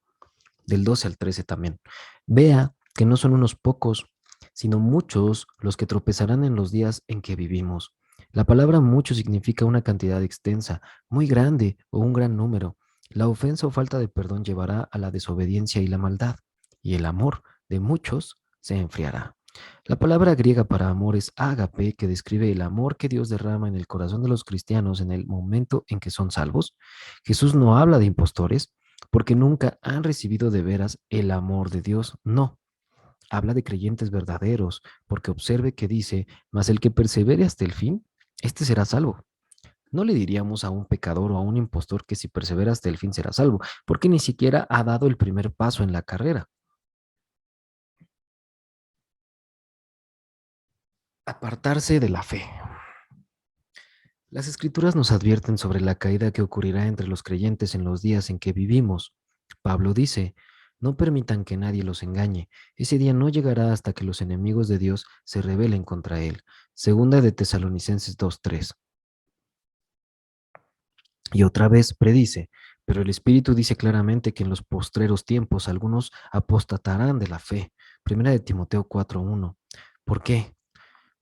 Del 12 al 13 también. Vea que no son unos pocos, sino muchos los que tropezarán en los días en que vivimos. La palabra mucho significa una cantidad extensa, muy grande o un gran número. La ofensa o falta de perdón llevará a la desobediencia y la maldad, y el amor de muchos se enfriará. La palabra griega para amor es ágape, que describe el amor que Dios derrama en el corazón de los cristianos en el momento en que son salvos. Jesús no habla de impostores, porque nunca han recibido de veras el amor de Dios. No, habla de creyentes verdaderos, porque observe que dice, mas el que persevere hasta el fin, este será salvo. No le diríamos a un pecador o a un impostor que si persevera hasta el fin será salvo, porque ni siquiera ha dado el primer paso en la carrera. Apartarse de la fe. Las escrituras nos advierten sobre la caída que ocurrirá entre los creyentes en los días en que vivimos. Pablo dice, no permitan que nadie los engañe. Ese día no llegará hasta que los enemigos de Dios se rebelen contra él. Segunda de Tesalonicenses 2:3. Y otra vez predice, pero el Espíritu dice claramente que en los postreros tiempos algunos apostatarán de la fe. Primera de Timoteo 4:1. ¿Por qué?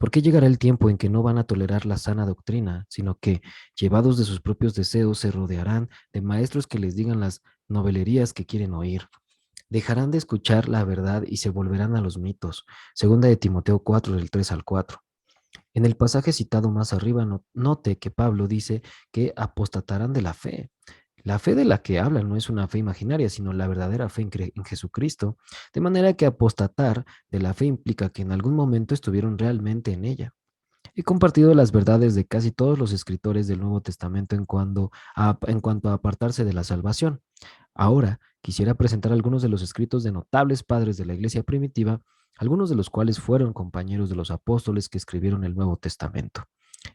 Porque llegará el tiempo en que no van a tolerar la sana doctrina, sino que, llevados de sus propios deseos, se rodearán de maestros que les digan las novelerías que quieren oír. Dejarán de escuchar la verdad y se volverán a los mitos. Segunda de Timoteo 4, del 3 al 4. En el pasaje citado más arriba, note que Pablo dice que apostatarán de la fe. La fe de la que hablan no es una fe imaginaria, sino la verdadera fe en Jesucristo. De manera que apostatar de la fe implica que en algún momento estuvieron realmente en ella. He compartido las verdades de casi todos los escritores del Nuevo Testamento en cuanto a apartarse de la salvación. Ahora quisiera presentar algunos de los escritos de notables padres de la iglesia primitiva, algunos de los cuales fueron compañeros de los apóstoles que escribieron el Nuevo Testamento.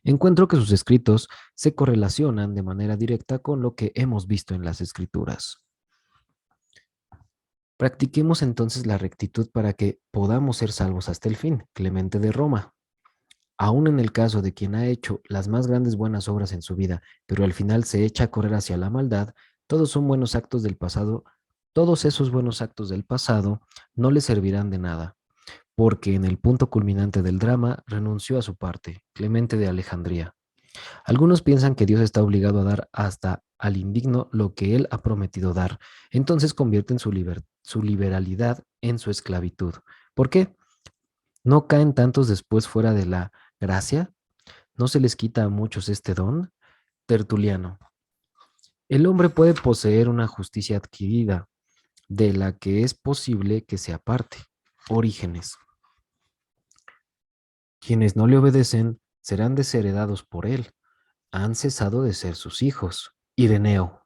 Encuentro que sus escritos se correlacionan de manera directa con lo que hemos visto en las escrituras. Practiquemos entonces la rectitud para que podamos ser salvos hasta el fin. Clemente de Roma. Aún en el caso de quien ha hecho las más grandes buenas obras en su vida, pero al final se echa a correr hacia la maldad, Todos son buenos actos del pasado. Todos esos buenos actos del pasado no le servirán de nada, porque en el punto culminante del drama renunció a su parte, Clemente de Alejandría. Algunos piensan que Dios está obligado a dar hasta al indigno lo que él ha prometido dar. Entonces convierten su liberalidad en su esclavitud. ¿Por qué? ¿No caen tantos después fuera de la gracia? ¿No se les quita a muchos este don? Tertuliano. El hombre puede poseer una justicia adquirida, de la que es posible que se aparte. Orígenes. Quienes no le obedecen serán desheredados por él. Han cesado de ser sus hijos. Ireneo.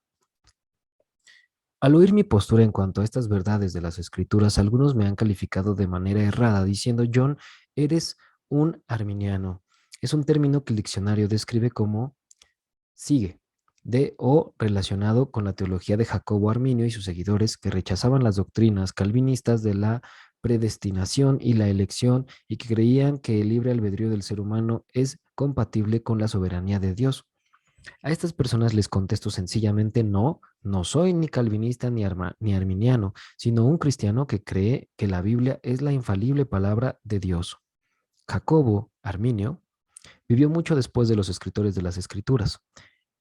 Al oír mi postura en cuanto a estas verdades de las Escrituras, algunos me han calificado de manera errada, diciendo, John, eres un arminiano. Es un término que el diccionario describe como sigue, de o relacionado con la teología de Jacobo Arminio y sus seguidores que rechazaban las doctrinas calvinistas de la predestinación y la elección y que creían que el libre albedrío del ser humano es compatible con la soberanía de Dios. A estas personas les contesto sencillamente no, no soy ni calvinista ni arminiano, sino un cristiano que cree que la Biblia es la infalible palabra de Dios. Jacobo, Arminio, vivió mucho después de los escritores de las Escrituras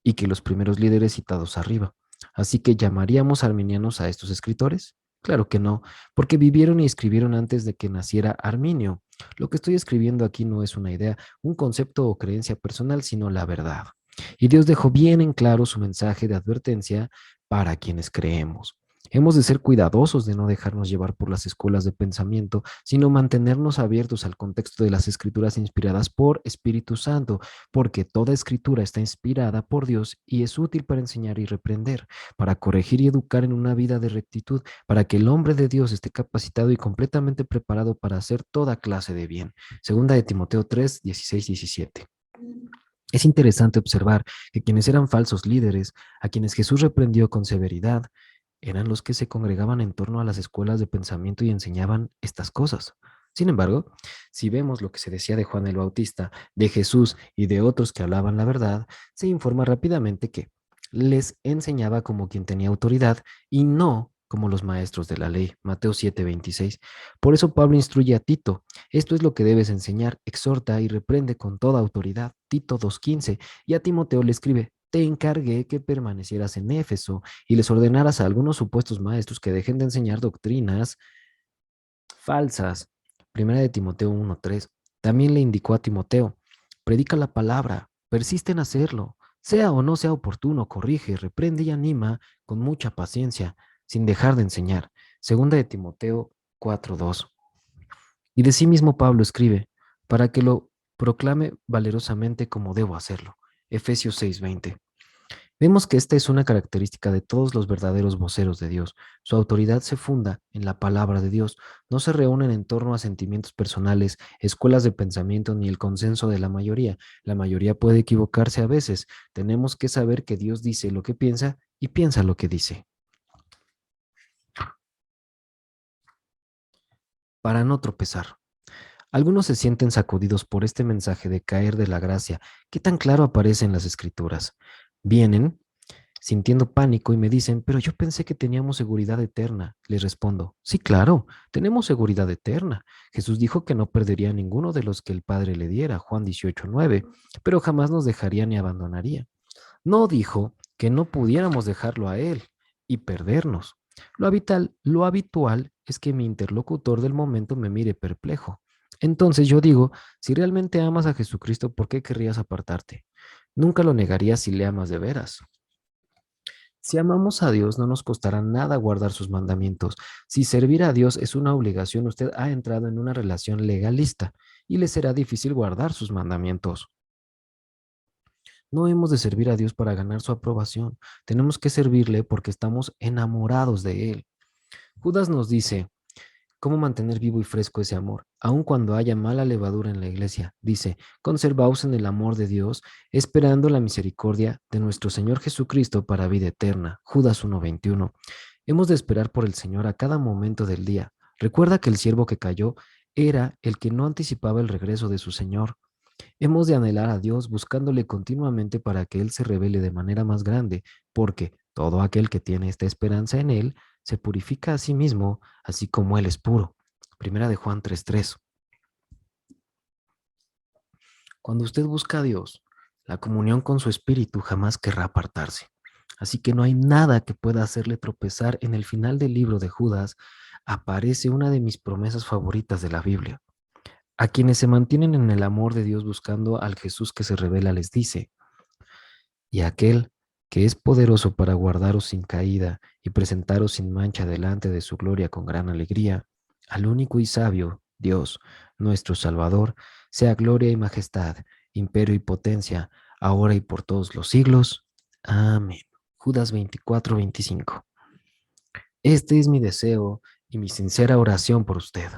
y que los primeros líderes citados arriba. Así que ¿llamaríamos arminianos a estos escritores? Claro que no, porque vivieron y escribieron antes de que naciera Arminio. Lo que estoy escribiendo aquí no es una idea, un concepto o creencia personal, sino la verdad. Y Dios dejó bien en claro su mensaje de advertencia para quienes creemos. Hemos de ser cuidadosos de no dejarnos llevar por las escuelas de pensamiento, sino mantenernos abiertos al contexto de las escrituras inspiradas por Espíritu Santo, porque toda escritura está inspirada por Dios y es útil para enseñar y reprender, para corregir y educar en una vida de rectitud, para que el hombre de Dios esté capacitado y completamente preparado para hacer toda clase de bien. Segunda de Timoteo 3, 16, 17. Es interesante observar que quienes eran falsos líderes, a quienes Jesús reprendió con severidad, eran los que se congregaban en torno a las escuelas de pensamiento y enseñaban estas cosas. Sin embargo, si vemos lo que se decía de Juan el Bautista, de Jesús y de otros que hablaban la verdad, se informa rápidamente que les enseñaba como quien tenía autoridad y no como los maestros de la ley. Mateo 7:26. Por eso Pablo instruye a Tito: esto es lo que debes enseñar, exhorta y reprende con toda autoridad. Tito 2:15. Y a Timoteo le escribe: te encargué que permanecieras en Éfeso y les ordenaras a algunos supuestos maestros que dejen de enseñar doctrinas falsas. Primera de Timoteo 1:3. También le indicó a Timoteo: predica la palabra, persiste en hacerlo, sea o no sea oportuno, corrige, reprende y anima con mucha paciencia, sin dejar de enseñar. Segunda de Timoteo 4:2. Y de sí mismo Pablo escribe, para que lo proclame valerosamente como debo hacerlo. Efesios 6:20. Vemos que esta es una característica de todos los verdaderos voceros de Dios. Su autoridad se funda en la palabra de Dios. No se reúnen en torno a sentimientos personales, escuelas de pensamiento ni el consenso de la mayoría. La mayoría puede equivocarse a veces. Tenemos que saber que Dios dice lo que piensa y piensa lo que dice. Para no tropezar. Algunos se sienten sacudidos por este mensaje de caer de la gracia, que tan claro aparece en las Escrituras. Vienen sintiendo pánico y me dicen, pero yo pensé que teníamos seguridad eterna. Les respondo, sí, claro, tenemos seguridad eterna. Jesús dijo que no perdería a ninguno de los que el Padre le diera, Juan 18:9, pero jamás nos dejaría ni abandonaría. No dijo que no pudiéramos dejarlo a Él y perdernos. Lo habitual es que mi interlocutor del momento me mire perplejo. Entonces yo digo, si realmente amas a Jesucristo, ¿por qué querrías apartarte? Nunca lo negarías si le amas de veras. Si amamos a Dios, no nos costará nada guardar sus mandamientos. Si servir a Dios es una obligación, usted ha entrado en una relación legalista y le será difícil guardar sus mandamientos. No hemos de servir a Dios para ganar su aprobación. Tenemos que servirle porque estamos enamorados de Él. Judas nos dice, ¿cómo mantener vivo y fresco ese amor? Aun cuando haya mala levadura en la iglesia. Dice, conservaos en el amor de Dios, esperando la misericordia de nuestro Señor Jesucristo para vida eterna. Judas 1:21. Hemos de esperar por el Señor a cada momento del día. Recuerda que el siervo que cayó era el que no anticipaba el regreso de su Señor. Hemos de anhelar a Dios buscándole continuamente para que Él se revele de manera más grande, porque Todo aquel que tiene esta esperanza en Él se purifica a sí mismo, así como Él es puro. Primera de Juan 3:3. Cuando usted busca a Dios, la comunión con su espíritu jamás querrá apartarse. Así que no hay nada que pueda hacerle tropezar. En el final del libro de Judas aparece una de mis promesas favoritas de la Biblia. A quienes se mantienen en el amor de Dios buscando al Jesús que se revela les dice, y aquel que es poderoso para guardaros sin caída y presentaros sin mancha delante de su gloria con gran alegría, al único y sabio Dios, nuestro Salvador, sea gloria y majestad, imperio y potencia, ahora y por todos los siglos. Amén. Judas 24:25. Este es mi deseo y mi sincera oración por usted.